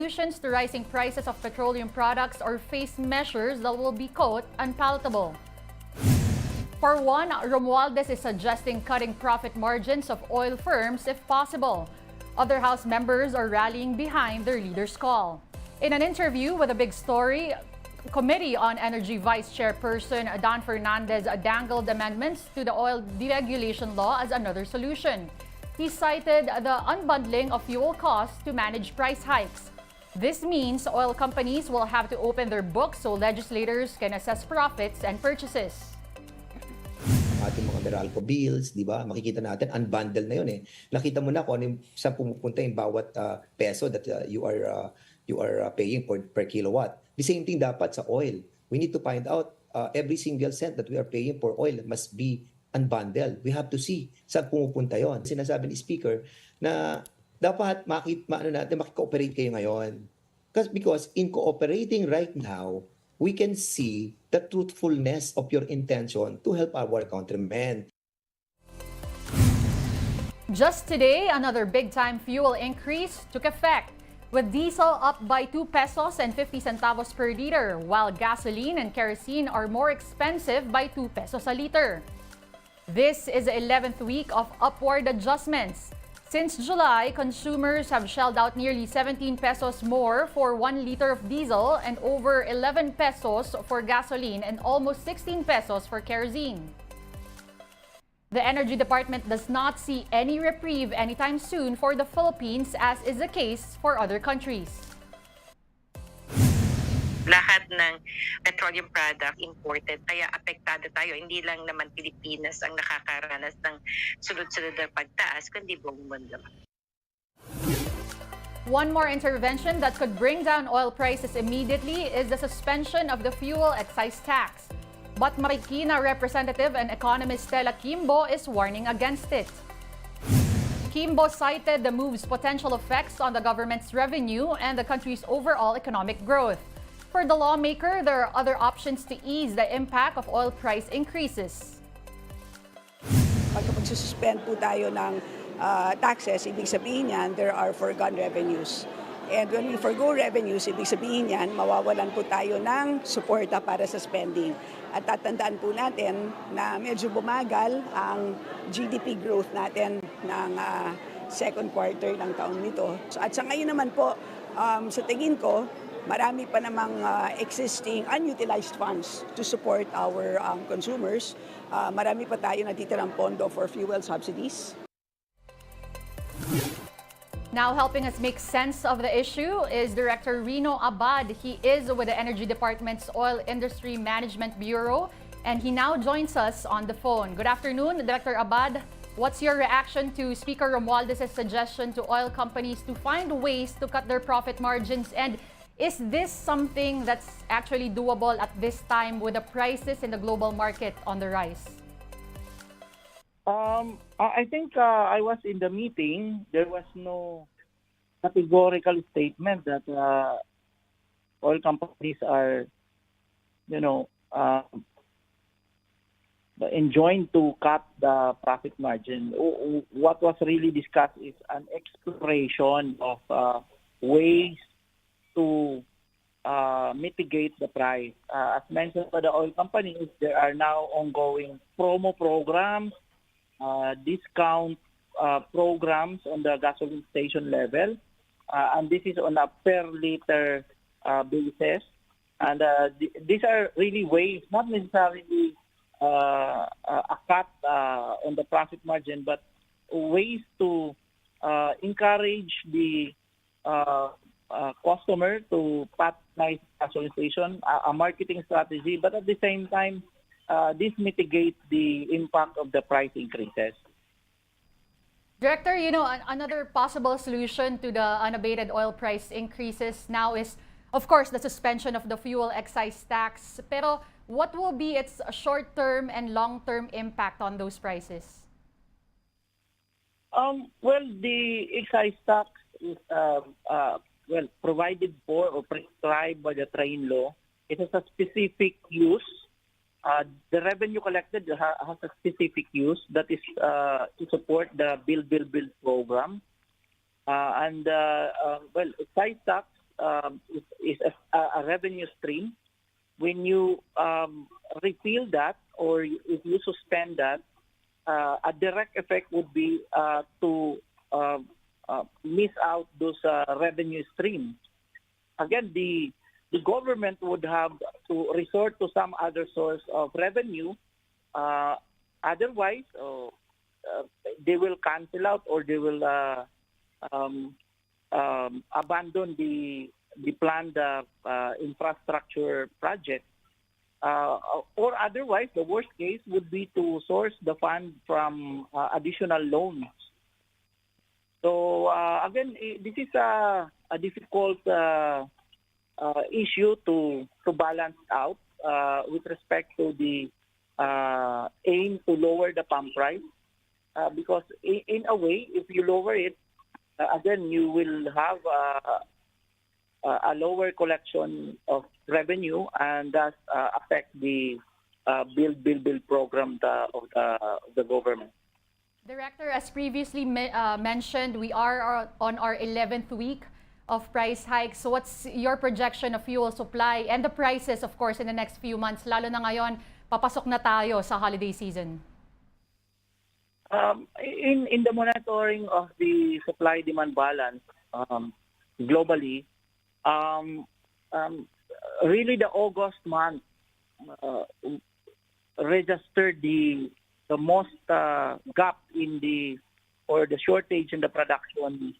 solutions to rising prices of petroleum products or face measures that will be, quote, unpalatable. For one, Romualdez is suggesting cutting profit margins of oil firms if possible. Other House members are rallying behind their leader's call. In an interview with a big story, Committee on Energy Vice Chairperson Don Fernandez dangled amendments to the oil deregulation law as another solution. He cited the unbundling of fuel costs to manage price hikes. This means oil companies will have to open their books so legislators can assess profits and purchases. Ating mga Meralco bills, di ba? Makikita natin, unbundle na yun eh. Nakita mo na kung ano saan pumupunta yung bawat peso that you are paying per kilowatt. The same thing dapat sa oil. We need to find out every single cent that we are paying for oil must be unbundled. We have to see saan pumupunta yon. Sinasabi ni Speaker na dapat makikooperate kayo ngayon. Because in cooperating right now, we can see the truthfulness of your intention to help our countrymen. Just today, another big-time fuel increase took effect, with diesel up by 2 pesos and 50 centavos per liter, while gasoline and kerosene are more expensive by 2 pesos a liter. This is the 11th week of upward adjustments. Since July, consumers have shelled out nearly 17 pesos more for 1 liter of diesel and over 11 pesos for gasoline and almost 16 pesos for kerosene. The Energy Department does not see any reprieve anytime soon for the Philippines, as is the case for other countries. Lahat ng petroleum product imported, kaya apektado tayo. Hindi lang naman Pilipinas ang nakakaranas ng sunod-sunod na pagtaas, kundi buong mundo. One more intervention that could bring down oil prices immediately is the suspension of the fuel excise tax. But Marikina representative and economist Stella Quimbo is warning against it. Quimbo cited the move's potential effects on the government's revenue and the country's overall economic growth. For the lawmaker, there are other options to ease the impact of oil price increases. Pagka magsususpend po tayo ng taxes, ibig sabihin yan, there are foregone revenues. And when we forgo revenues, ibig sabihin yan, mawawalan po tayo ng suporta para sa spending. At tatandaan po natin na medyo bumagal ang GDP growth natin ng second quarter ng taon nito. At sa ngayon naman po, sa tingin ko, marami pa namang existing unutilized funds to support our consumers. Marami pa tayo natitirang pondo for fuel subsidies. Now helping us make sense of the issue is Director Rino Abad. He is with the Energy Department's Oil Industry Management Bureau, and he now joins us on the phone. Good afternoon, Director Abad. What's your reaction to Speaker Romualdez's suggestion to oil companies to find ways to cut their profit margins? And is this something that's actually doable at this time with the prices in the global market on the rise? I think I was in the meeting. There was no categorical statement that oil companies are, enjoined to cut the profit margin. What was really discussed is an exploration of ways to mitigate the price. As mentioned by the oil companies, there are now ongoing promo programs, discount programs on the gasoline station level, and this is on a per liter basis. And these are really ways, not necessarily a cut on the profit margin, but ways to encourage the customer to patronize gasoline station, a marketing strategy, but at the same time, this mitigates the impact of the price increases. Director, another possible solution to the unabated oil price increases now is, of course, the suspension of the fuel excise tax. Pero what will be its short-term and long-term impact on those prices? Well, the excise tax is provided for or prescribed by the train law. It has a specific use. The revenue collected has a specific use, that is to support the Build program. Excise tax is a revenue stream. When you repeal that or if you suspend that, a direct effect would be to miss out those revenue streams. Again, the government would have to resort to some other source of revenue. Otherwise, they will cancel out or they will abandon the planned infrastructure project. Or otherwise, the worst case would be to source the fund from additional loans. So again, this is a difficult issue to balance out with respect to the aim to lower the pump price. Because in a way, if you lower it, again, you will have a lower collection of revenue, and thus affect the build program of the government. Director, as previously mentioned, we are on our 11th week of price hikes. So what's your projection of fuel supply and the prices, of course, in the next few months, lalo na ngayon, papasok na tayo sa holiday season? In the monitoring of the supply-demand balance globally, really the August month registered the most gap in the shortage in the production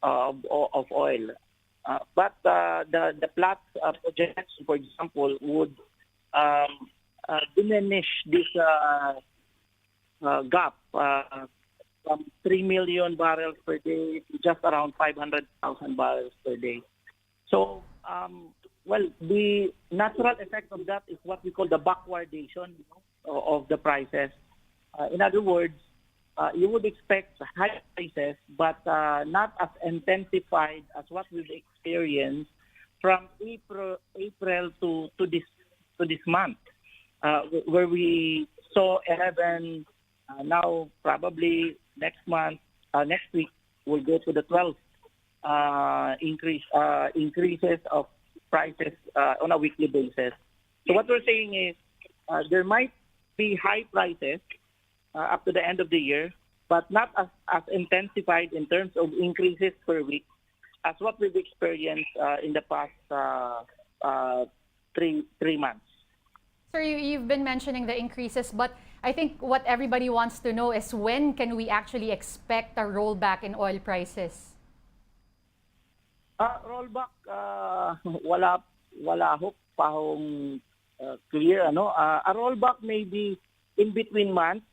of oil. But the Platts projection, for example, would diminish this gap from 3 million barrels per day to just around 500,000 barrels per day. So, the natural effect of that is what we call the backwardation of the prices. In other words, you would expect high prices, but not as intensified as what we've experienced from April to this month, where we saw 11. Now probably next week we'll go to the 12th increases of prices on a weekly basis. So what we're saying is there might be high prices up to the end of the year, but not as intensified in terms of increases per week as what we've experienced in the past 3 months. Sir, you've been mentioning the increases, but I think what everybody wants to know is when can we actually expect a rollback in oil prices? Rollback, wala ho pa hong clear. A rollback may be in between months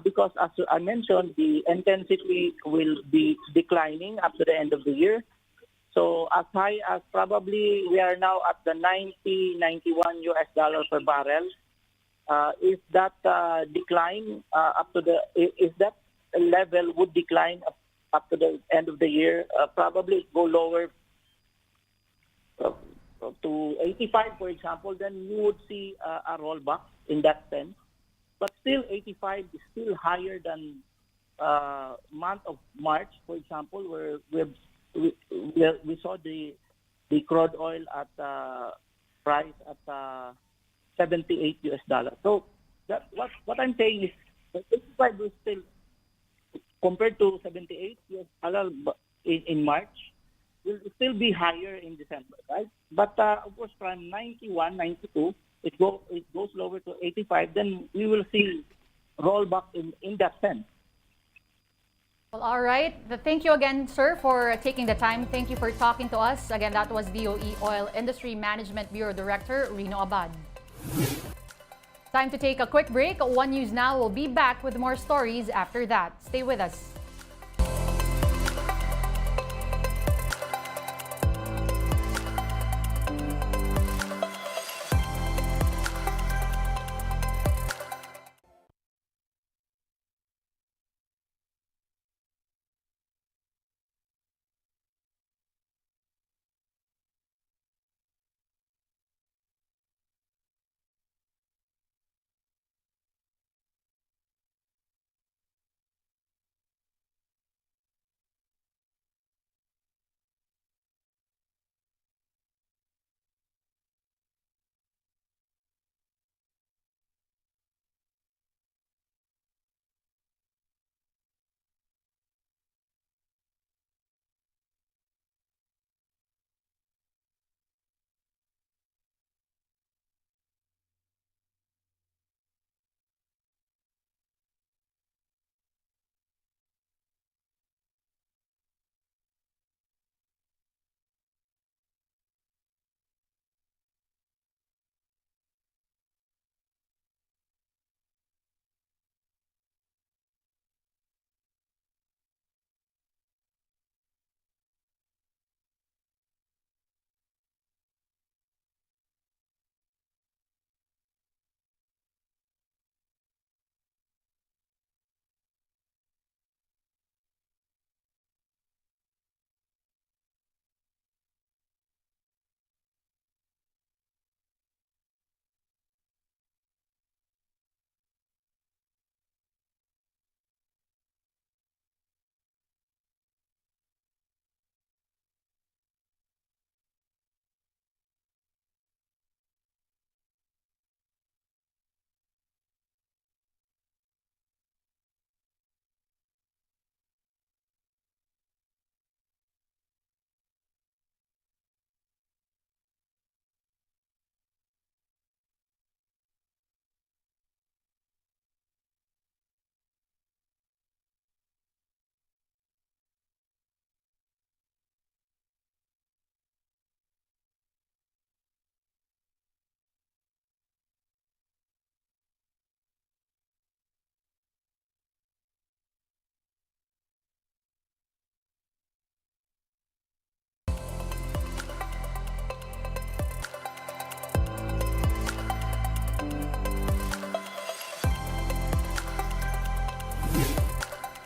because, as I mentioned, the intensity will be declining up to the end of the year. So as high as probably we are now at the $90-91 US per barrel. If that decline if that level would decline up to the end of the year, probably go lower to 85, for example, then you would see a rollback in that sense. But still, 85 is still higher than month of March, for example, where we saw the crude oil at price at $78 US. So that what I'm saying is that 85 is still, compared to $78 US in March, will still be higher in December, right? But of course, from 91, 92, it goes lower to 85. Then we will see rollback in that sense. Well, all right. Thank you again, sir, for taking the time. Thank you for talking to us. Again, that was DOE Oil Industry Management Bureau Director Rino Abad. Time to take a quick break. One News Now will be back with more stories after that. Stay with us.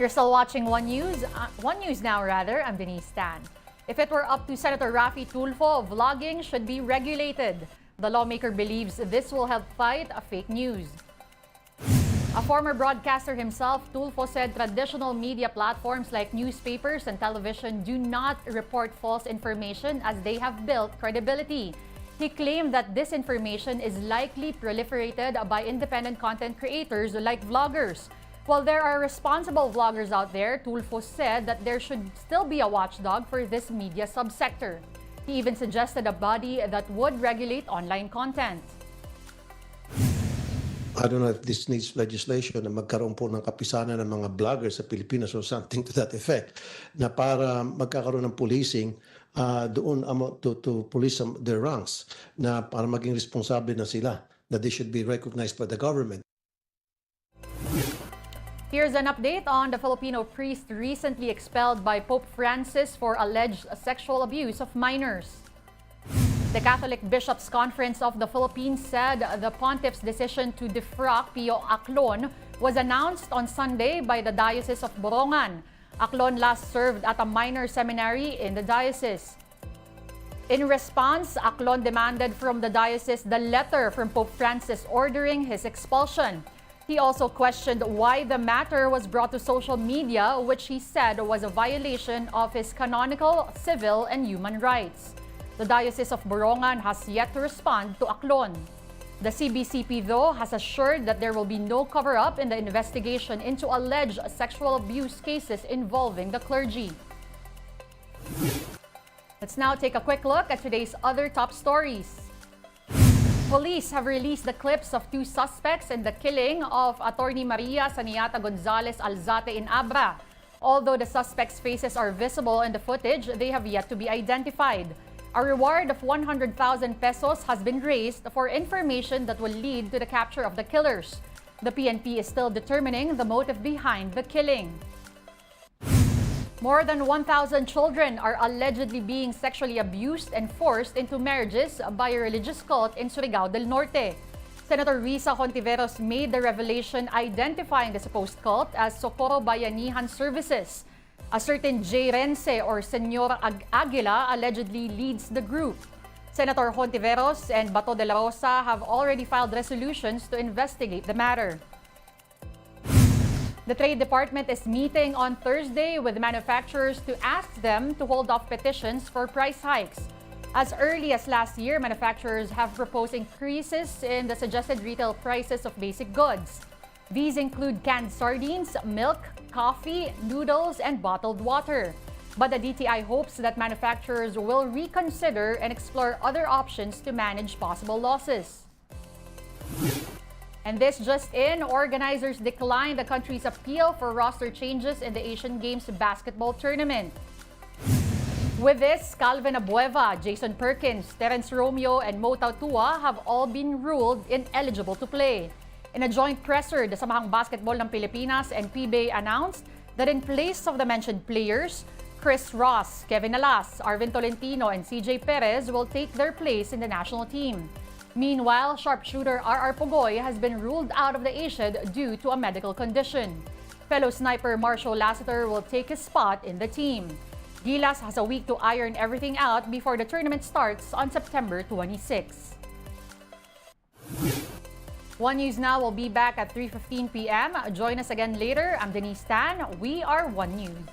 You're still watching One News. One News now, rather. I'm Denise Tan. If it were up to Senator Raffy Tulfo, vlogging should be regulated. The lawmaker believes this will help fight fake news. A former broadcaster himself, Tulfo said traditional media platforms like newspapers and television do not report false information as they have built credibility. He claimed that disinformation is likely proliferated by independent content creators like vloggers. While there are responsible vloggers out there, Tulfo said that there should still be a watchdog for this media subsector. He even suggested a body that would regulate online content. I don't know if this needs legislation na magkaroon po ng kapisanan ng mga vloggers sa Pilipinas or something to that effect na para magkakaroon ng policing doon to police their ranks na para maging responsable na sila, that they should be recognized by the government. Here's an update on the Filipino priest recently expelled by Pope Francis for alleged sexual abuse of minors. The Catholic Bishops' Conference of the Philippines said the pontiff's decision to defrock Pio Aclon was announced on Sunday by the Diocese of Borongan. Aclon last served at a minor seminary in the diocese. In response, Aclon demanded from the diocese the letter from Pope Francis ordering his expulsion. He also questioned why the matter was brought to social media, which he said was a violation of his canonical, civil, and human rights. The Diocese of Borongan has yet to respond to Aclon. The CBCP, though, has assured that there will be no cover-up in the investigation into alleged sexual abuse cases involving the clergy. Let's now take a quick look at today's other top stories. Police have released the clips of two suspects in the killing of Attorney Maria Saniata Gonzalez Alzate in Abra. Although the suspects' faces are visible in the footage, they have yet to be identified. A reward of 100,000 pesos has been raised for information that will lead to the capture of the killers. The PNP is still determining the motive behind the killing. More than 1,000 children are allegedly being sexually abused and forced into marriages by a religious cult in Surigao del Norte. Senator Risa Hontiveros made the revelation identifying the supposed cult as Socorro Bayanihan Services. A certain J. Rense or Senora Aguila allegedly leads the group. Senator Hontiveros and Bato de la Rosa have already filed resolutions to investigate the matter. The Trade Department is meeting on Thursday with manufacturers to ask them to hold off petitions for price hikes. As early as last year, manufacturers have proposed increases in the suggested retail prices of basic goods. These include canned sardines, milk, coffee, noodles, and bottled water. But the DTI hopes that manufacturers will reconsider and explore other options to manage possible losses. And this just in, organizers declined the country's appeal for roster changes in the Asian Games basketball tournament. With this, Calvin Abueva, Jason Perkins, Terence Romeo, and Mo Tautua have all been ruled ineligible to play. In a joint presser, the Samahang Basketball ng Pilipinas and PBA announced that in place of the mentioned players, Chris Ross, Kevin Alas, Arvin Tolentino, and CJ Perez will take their place in the national team. Meanwhile, sharpshooter RR Pugoy has been ruled out of the ASIAD due to a medical condition. Fellow sniper Marshall Lassiter will take his spot in the team. Gilas has a week to iron everything out before the tournament starts on September 26. One News Now will be back at 3:15 p.m. Join us again later. I'm Denise Tan. We are One News.